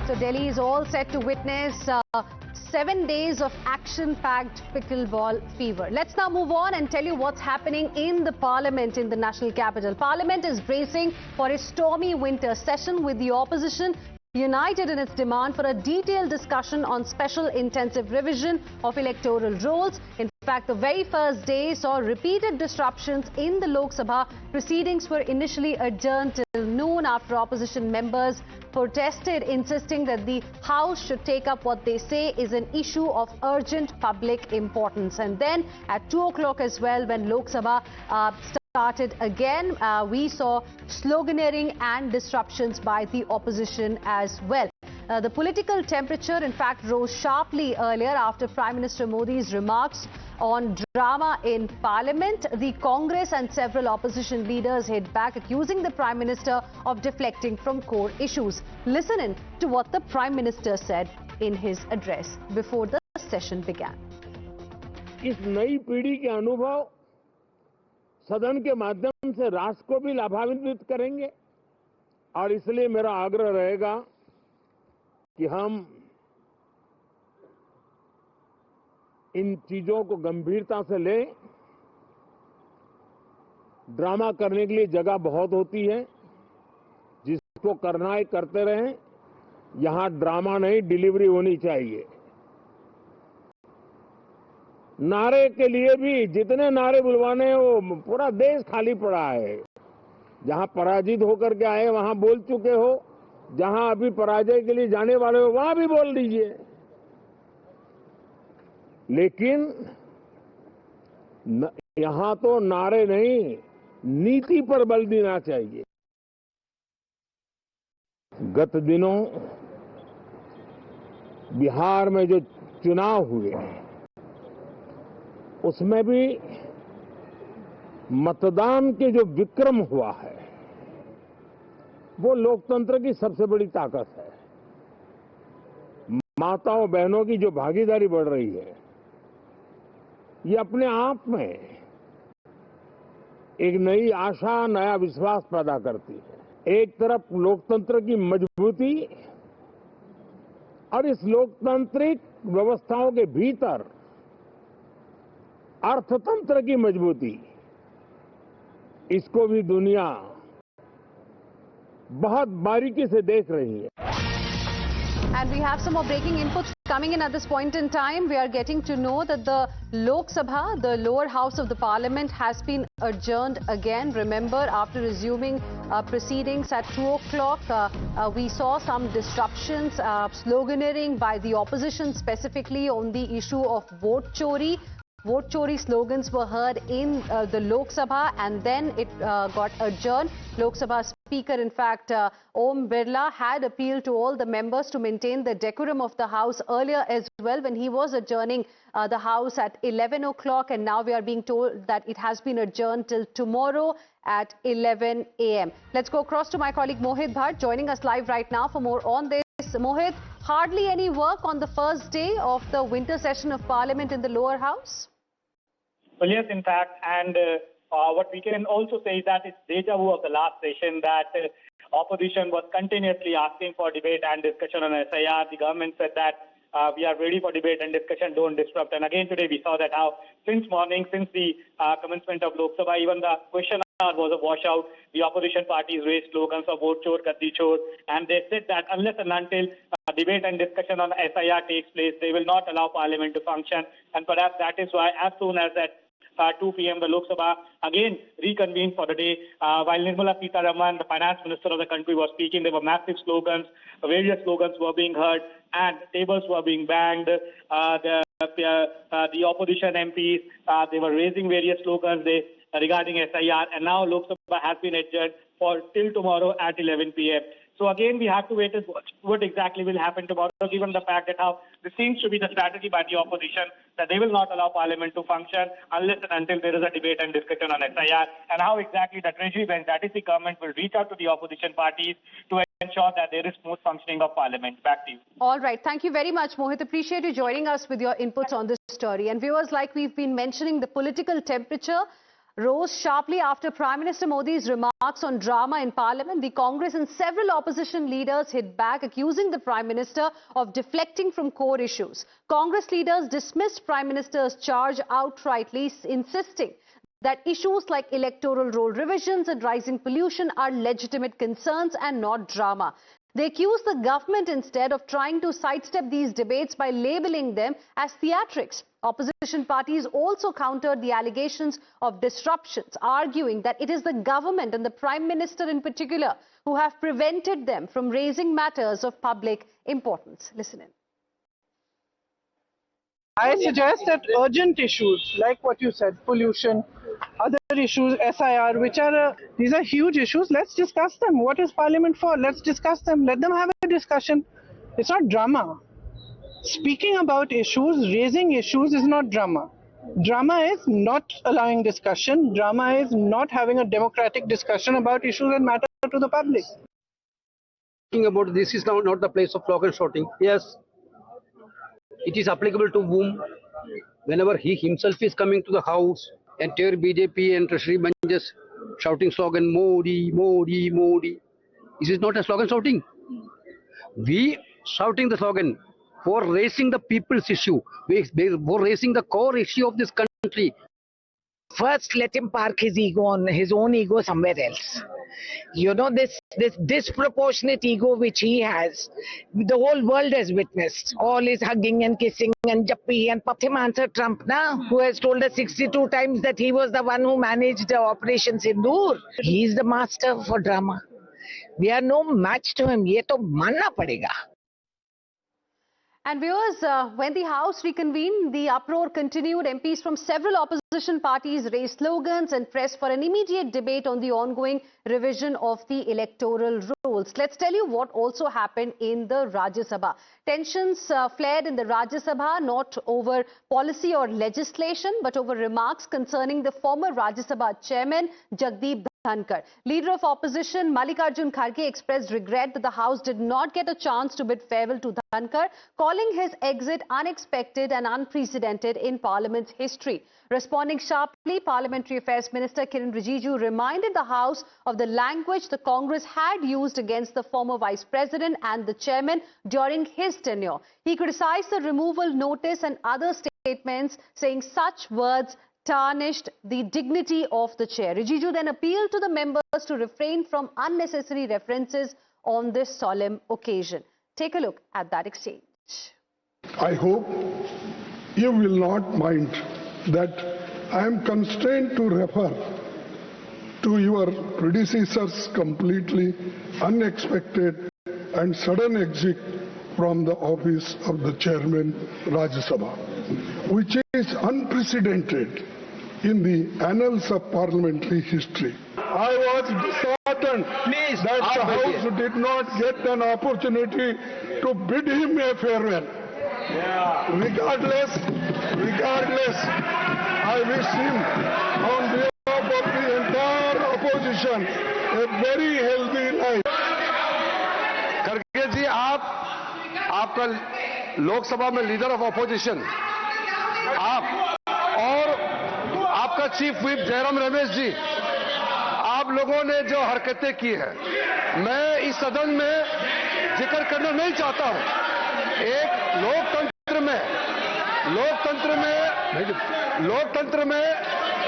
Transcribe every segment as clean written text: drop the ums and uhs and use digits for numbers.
So Delhi is all set to witness 7 days of action-packed pickleball fever. Let's now move on and tell you what's happening in the Parliament in the national capital. Parliament is bracing for a stormy winter session with the opposition united in its demand for a detailed discussion on special intensive revision of electoral rolls. In fact, the very first day saw repeated disruptions in the Lok Sabha. Proceedings were initially adjourned till noon after opposition members protested, insisting that the House should take up what they say is an issue of urgent public importance. And then at 2 o'clock as well, when Lok Sabha started again, we saw sloganeering and disruptions by the opposition as well. The political temperature, in fact, rose sharply earlier after Prime Minister Modi's remarks on drama in Parliament. The Congress and several opposition leaders hit back, accusing the Prime Minister of deflecting from core issues. Listen in to what the Prime Minister said in his address before the session began. इस नई पीढ़ी के अनुभव सदन के माध्यम से राष्ट्र को भी लाभान्वित करेंगे और इसलिए मेरा आग्रह रहेगा कि हम इन चीजों को गंभीरता से लें। ड्रामा करने के लिए जगह बहुत होती है, जिसको करना है करते रहें। यहां ड्रामा नहीं, डिलीवरी होनी चाहिए। नारे के लिए भी जितने नारे बुलवाने हैं, वो पूरा देश खाली पड़ा है। जहां पराजित होकर के आए वहां बोल चुके हो, जहां अभी पराजय के लिए जाने वाले हो वहां भी बोल दीजिए, लेकिन यहां तो नारे नहीं, नीति पर बल देना चाहिए। गत दिनों बिहार में जो चुनाव हुए उसमें भी मतदान के जो विक्रम हुआ है, वो लोकतंत्र की सबसे बड़ी ताकत है। माताओं बहनों की जो भागीदारी बढ़ रही है, ये अपने आप में एक नई आशा, नया विश्वास पैदा करती है। एक तरफ लोकतंत्र की मजबूती और इस लोकतांत्रिक व्यवस्थाओं के भीतर अर्थतंत्र की मजबूती, इसको भी दुनिया बहुत बारीकी से देख रही है। And we have some more breaking inputs coming in at this point in time. We are getting to know that the Lok Sabha, the lower house of the Parliament, has been adjourned again. Remember, after resuming proceedings at 2 o'clock, we saw some disruptions, sloganeering by the opposition, specifically on the issue of vote chori. Vote chori slogans were heard in the Lok Sabha, and then it got adjourned. Lok Sabha Speaker, in fact, Om Birla had appealed to all the members to maintain the decorum of the House earlier as well, when he was adjourning the House at 11 o'clock, and now we are being told that it has been adjourned till tomorrow at 11 a.m. Let's go across to my colleague Mohit Bhatt, joining us live right now for more on this. Mohit, hardly any work on the first day of the winter session of Parliament in the lower house? Well, yes, in fact, and what we can also say is that it's deja vu of the last session, that opposition was continuously asking for debate and discussion on SIR. The government said that we are ready for debate and discussion, don't disrupt. And again today we saw that how since morning, since the commencement of Lok Sabha, even the question hour was a washout. The opposition parties raised slogans of vote chor, gaddi chor, and they said that unless and until debate and discussion on SIR takes place, they will not allow Parliament to function. And perhaps that is why as soon as that 2 p.m. the Lok Sabha again reconvened for the day. While Nirmala Sitharaman, the finance minister of the country, was speaking, there were massive slogans. Various slogans were being heard and tables were being banged. The opposition MPs, they were raising various slogans regarding SIR, and now Lok Sabha has been adjourned for till tomorrow at 11 p.m. So again, we have to wait and watch what exactly will happen tomorrow, given the fact that how this seems to be the strategy by the opposition, that they will not allow Parliament to function unless and until there is a debate and discussion on SIR, and how exactly the Treasury bench, that is the government, will reach out to the opposition parties to ensure that there is smooth functioning of Parliament. Back to you. All right. Thank you very much, Mohit. Appreciate you joining us with your inputs on this story. And viewers, like we've been mentioning, the political temperature rose sharply after Prime Minister Modi's remarks remarks on drama in Parliament, the Congress and several opposition leaders hit back, accusing the Prime Minister of deflecting from core issues. Congress leaders dismissed Prime Minister's charge outrightly, insisting that issues like electoral roll revisions and rising pollution are legitimate concerns and not drama. They accused the government instead of trying to sidestep these debates by labeling them as theatrics. Opposition parties also countered the allegations of disruptions, arguing that it is the government and the Prime Minister in particular who have prevented them from raising matters of public importance. Listen in. I suggest that urgent issues like what you said, pollution, other issues, SIR, these are huge issues. Let's discuss them. What is Parliament for? Let's discuss them. Let them have a discussion. It's not drama. Speaking about issues, raising issues is not drama. Drama is not allowing discussion. Drama is not having a democratic discussion about issues that matter to the public. Talking about this is now not the place of slogan shouting. Yes, it is applicable to whom? Whenever he himself is coming to the house and tear BJP and Treasury benches shouting slogan Modi, Modi, Modi. This is not a slogan shouting. We shouting the slogan for raising the people's issue, for raising the core issue of this country. First, let him park his own ego somewhere else. You know, this disproportionate ego which he has, the whole world has witnessed. All his hugging and kissing and jappi and let him answer Trump now, who has told us 62 times that he was the one who managed Operation Sindoor. He's the master for drama. We are no match to him. Ye to manna padega. And viewers, when the House reconvened, the uproar continued. MPs from several opposition parties raised slogans and pressed for an immediate debate on the ongoing revision of the electoral rules. Let's tell you what also happened in the Rajya Sabha. Tensions flared in the Rajya Sabha, not over policy or legislation, but over remarks concerning the former Rajya Sabha chairman, Jagdeep Dhankar. Leader of opposition Mallikarjun Kharge expressed regret that the House did not get a chance to bid farewell to Dhankar, calling his exit unexpected and unprecedented in Parliament's history. Responding sharply, Parliamentary Affairs Minister Kiren Rijiju reminded the House of the language the Congress had used against the former Vice President and the Chairman during his tenure. He criticized the removal notice and other statements, saying such words tarnished the dignity of the chair. Rijiju then appealed to the members to refrain from unnecessary references on this solemn occasion. Take a look at that exchange. I hope you will not mind that I am constrained to refer to your predecessor's completely unexpected and sudden exit from the office of the chairman Rajya Sabha, which is unprecedented in the annals of parliamentary history. I was disheartened that the House did not get an opportunity to bid him a farewell. Regardless, I wish him, on behalf of the entire opposition, a very healthy life. खड़गे जी, आपका लोकसभा में leader of opposition, आप और आपका chief whip Jairam Ramesh ji, आप लोगों ने जो हरकतें की है, मैं इस सदन में जिक्र करना नहीं चाहता हूं। एक लोकतंत्र में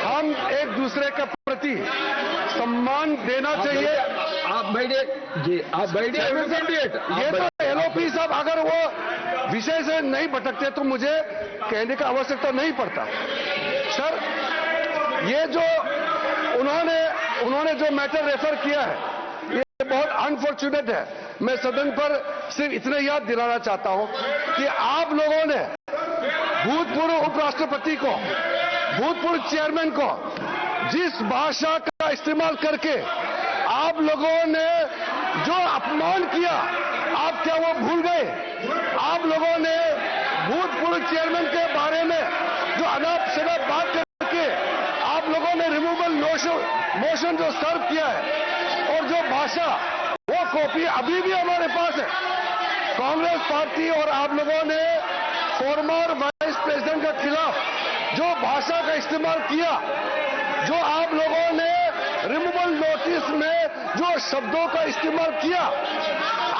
हम एक दूसरे के प्रति सम्मान देना चाहिए। आप बैठिए जी, आप बैठिए। ये तो एलओपी साहब अगर वो विषय से नहीं भटकते तो मुझे कहने का आवश्यकता नहीं पड़ता। सर, ये जो उन्होंने जो मैटर रेफर किया है, ये बहुत अनफॉर्चुनेट है। मैं सदन पर सिर्फ इतना याद दिलाना चाहता हूं कि आप लोगों ने भूतपूर्व उपराष्ट्रपति को, भूतपूर्व चेयरमैन को जिस भाषा का इस्तेमाल करके आप लोगों ने जो अपमान किया, आप क्या वो भूल गए? आप लोगों ने भूतपूर्व चेयरमैन के बारे में जो अनाप शनाप बात करके आप लोगों ने रिमूवल मोशन जो सर्व किया है, और जो भाषा, वो कॉपी अभी भी हमारे पास है। कांग्रेस पार्टी और आप लोगों ने फॉर्मर वाइस प्रेसिडेंट के खिलाफ जो भाषा का इस्तेमाल किया, जो आप लोगों ने रिमूवल नोटिस में जो शब्दों का इस्तेमाल किया,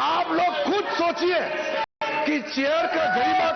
आप लोग खुद सोचिए कि चेयर का गरिमा